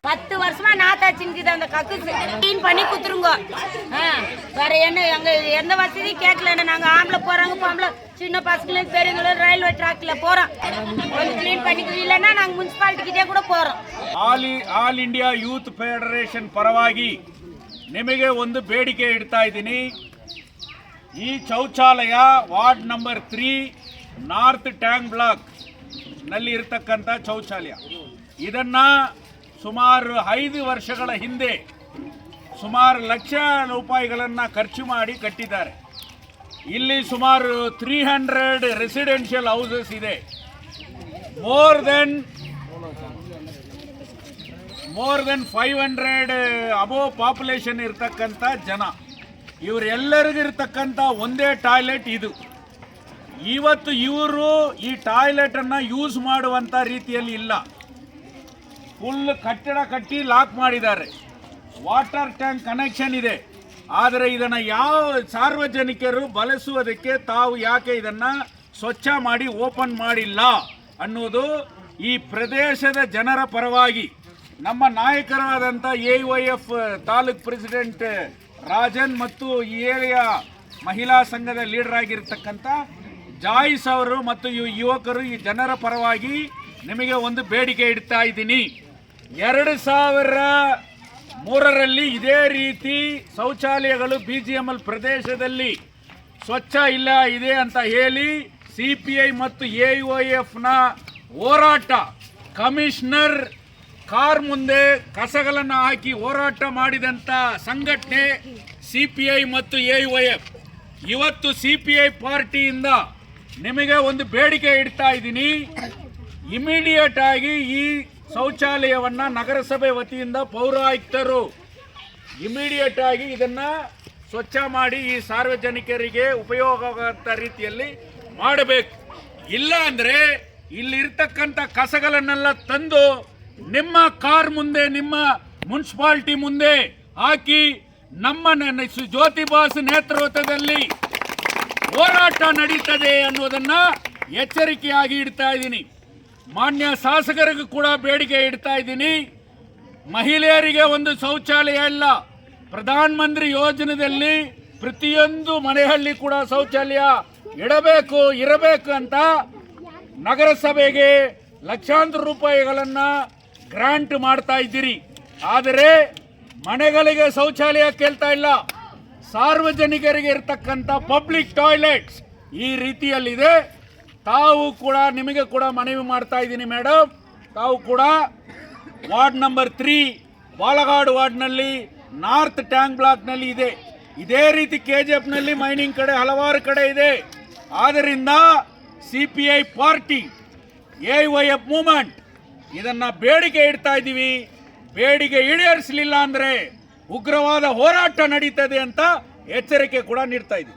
10 வருஷமா நாத்தா சிந்திது அந்த கக்குசு க்ளீன் பண்ணி குத்துருங்க. வேற என்ன எங்க எந்த வசதியும் கேட்கல. நாங்க ஆம்பளை போறாங்க பொம்பளை சின்ன பசங்களும் பெரியவங்களும் ரயில்வே ட்ராக்ல போறோம். கொஞ்சம் க்ளீன் பண்ணிக்கிறோம். இல்லைன்னா நாங்க ಮುನ್ಸಿಪಾಲಿಟಿಗೆ ಕೂಡ போறோம். ಆಲ್ ಇಂಡಿಯಾ ಯೂತ್ ಫೆಡರೇಷನ್ ಪರವಾಗಿ ನಿಮಗೆ ಒಂದು ಬೇಡಿಕೆ ಇಡ್ತಾ ಇದ್ದೀನಿ. ಈ ಶೌಚಾಲಯ ward number 3 north tank block ನಲ್ಲಿ ಇರತಕ್ಕಂಥ ಶೌಚಾಲಯ, ಇದನ್ನ ಸುಮಾರು 5 ವರ್ಷಗಳ ಹಿಂದೆ ಸುಮಾರು ಲಕ್ಷ ರೂಪಾಯಿಗಳನ್ನು ಖರ್ಚು ಮಾಡಿ ಕಟ್ಟಿದ್ದಾರೆ. ಇಲ್ಲಿ ಸುಮಾರು 300 ರೆಸಿಡೆನ್ಷಿಯಲ್ ಹೌಸಸ್ ಇದೆ. ಮೋರ್ ದೆನ್ 500 ಅಬೋವ್ ಪಾಪ್ಯುಲೇಷನ್ ಇರ್ತಕ್ಕಂಥ ಜನ, ಇವರೆಲ್ಲರಿಗಿರ್ತಕ್ಕಂಥ ಒಂದೇ ಟಾಯ್ಲೆಟ್ ಇದು. ಇವತ್ತು ಇವರು ಈ ಟಾಯ್ಲೆಟನ್ನು ಯೂಸ್ ಮಾಡುವಂಥ ರೀತಿಯಲ್ಲಿ ಇಲ್ಲ. ಫುಲ್ ಕಟ್ಟಡ ಕಟ್ಟಿ ಲಾಕ್ ಮಾಡಿದ್ದಾರೆ. ವಾಟರ್ ಟ್ಯಾಂಕ್ ಕನೆಕ್ಷನ್ ಇದೆ, ಆದರೆ ಇದನ್ನು ಯಾವ ಸಾರ್ವಜನಿಕರು ಬಳಸುವುದಕ್ಕೆ ತಾವು ಯಾಕೆ ಇದನ್ನು ಸ್ವಚ್ಛ ಮಾಡಿ ಓಪನ್ ಮಾಡಿಲ್ಲ ಅನ್ನೋದು ಈ ಪ್ರದೇಶದ ಜನರ ಪರವಾಗಿ ನಮ್ಮ ನಾಯಕರಾದಂಥ AYF ತಾಲೂಕ್ ಪ್ರೆಸಿಡೆಂಟ್ ರಾಜನ್ ಮತ್ತು ಈ ಏರಿಯಾ ಮಹಿಳಾ ಸಂಘದ ಲೀಡರ್ ಆಗಿರ್ತಕ್ಕಂಥ ಜಾಯ್ಸ್ ಅವರು ಮತ್ತು ಯುವಕರು ಈ ಜನರ ಪರವಾಗಿ ನಿಮಗೆ ಒಂದು ಬೇಡಿಕೆ ಇಡ್ತಾ ಇದ್ದೀನಿ. 2003ರಲ್ಲಿ ಇದೇ ರೀತಿ ಶೌಚಾಲಯಗಳು BGML ಪ್ರದೇಶದಲ್ಲಿ ಸ್ವಚ್ಛ ಇಲ್ಲ ಇದೆ ಅಂತ ಹೇಳಿ CPI ಮತ್ತು AYFನ ಹೋರಾಟ, ಕಮಿಷನರ್ ಕಾರ್ ಮುಂದೆ ಕಸಗಳನ್ನು ಹಾಕಿ ಹೋರಾಟ ಮಾಡಿದಂಥ ಸಂಘಟನೆ CPI ಮತ್ತು AYF. ಇವತ್ತು CPI ಪಾರ್ಟಿಯಿಂದ ನಿಮಗೆ ಒಂದು ಬೇಡಿಕೆ ಇಡ್ತಾ ಇದ್ದೀನಿ. ಇಮಿಡಿಯೇಟ್ ಆಗಿ ಈ ಶೌಚಾಲಯವನ್ನು ನಗರಸಭೆ ವತಿಯಿಂದ ಪೌರಾಯುಕ್ತರು ಇಮಿಡಿಯೇಟ್ ಆಗಿ ಇದನ್ನು ಸ್ವಚ್ಛ ಮಾಡಿ ಈ ಸಾರ್ವಜನಿಕರಿಗೆ ಉಪಯೋಗವಾಗುವಂಥ ರೀತಿಯಲ್ಲಿ ಮಾಡಬೇಕು. ಇಲ್ಲ ಅಂದರೆ ಇಲ್ಲಿರ್ತಕ್ಕಂಥ ಕಸಗಳನ್ನೆಲ್ಲ ತಂದು ನಿಮ್ಮ ಕಾರ್ ಮುಂದೆ, ನಿಮ್ಮ ಮುನ್ಸಿಪಾಲ್ಟಿ ಮುಂದೆ ಹಾಕಿ ನಮ್ಮ ಜ್ಯೋತಿ ಬಾಸ್ ನೇತೃತ್ವದಲ್ಲಿ ಹೋರಾಟ ನಡೀತದೆ ಅನ್ನೋದನ್ನ ಎಚ್ಚರಿಕೆಯಾಗಿ ಇಡ್ತಾ ಇದ್ದೀನಿ. ಮಾನ್ಯ ಶಾಸಕರಿಗೂ ಕೂಡ ಬೇಡಿಕೆ ಇಡ್ತಾ ಇದ್ದೀನಿ. ಮಹಿಳೆಯರಿಗೆ ಒಂದು ಶೌಚಾಲಯ ಇಲ್ಲ, ಪ್ರಧಾನ ಮಂತ್ರಿ ಯೋಜನೆಯಲ್ಲಿ ಪ್ರತಿಯೊಂದು ಮನೆಯಲ್ಲಿ ಕೂಡ ಶೌಚಾಲಯ ಇರಬೇಕು ಅಂತ ನಗರಸಭೆಗೆ ಲಕ್ಷಾಂತರ ರೂಪಾಯಿಗಳನ್ನು ಗ್ರಾಂಟ್ ಮಾಡ್ತಾ ಇದ್ದೀರಿ. ಆದರೆ ಮನೆಗಳಿಗೆ ಶೌಚಾಲಯ ಕೇಳ್ತಾ ಇಲ್ಲ. ಸಾರ್ವಜನಿಕರಿಗೆ ಇರತಕ್ಕಂಥ ಪಬ್ಲಿಕ್ ಟಾಯ್ಲೆಟ್ಸ್ ಈ ರೀತಿಯಲ್ಲಿದೆ. ತಾವು ಕೂಡ ನಿಮಗೆ ಕೂಡ ಮನವಿ ಮಾಡ್ತಾ ಇದ್ದೀನಿ ಮೇಡಮ್, ತಾವು ಕೂಡ ವಾರ್ಡ್ ನಂಬರ್ 3 ಬಾಲಗಾಡು ವಾರ್ಡ್ನಲ್ಲಿ ನಾರ್ತ್ ಟ್ಯಾಂಕ್ ಬ್ಲಾಕ್ನಲ್ಲಿ ಇದೆ. ಇದೇ ರೀತಿ KGFನಲ್ಲಿ ಮೈನಿಂಗ್ ಕಡೆ ಹಲವಾರು ಕಡೆ ಇದೆ. ಆದ್ದರಿಂದ CPI ಪಾರ್ಟಿ AYF ಮೂವ್ಮೆಂಟ್ ಇದನ್ನು ಬೇಡಿಕೆ ಇಡ್ತಾ ಇದ್ದೀವಿ. ಬೇಡಿಕೆ ಈಡೇರಿಸಲಿಲ್ಲ ಅಂದರೆ ಉಗ್ರವಾದ ಹೋರಾಟ ನಡೀತದೆ ಅಂತ ಎಚ್ಚರಿಕೆ ಕೂಡ ನೀಡ್ತಾ ಇದ್ದೀವಿ.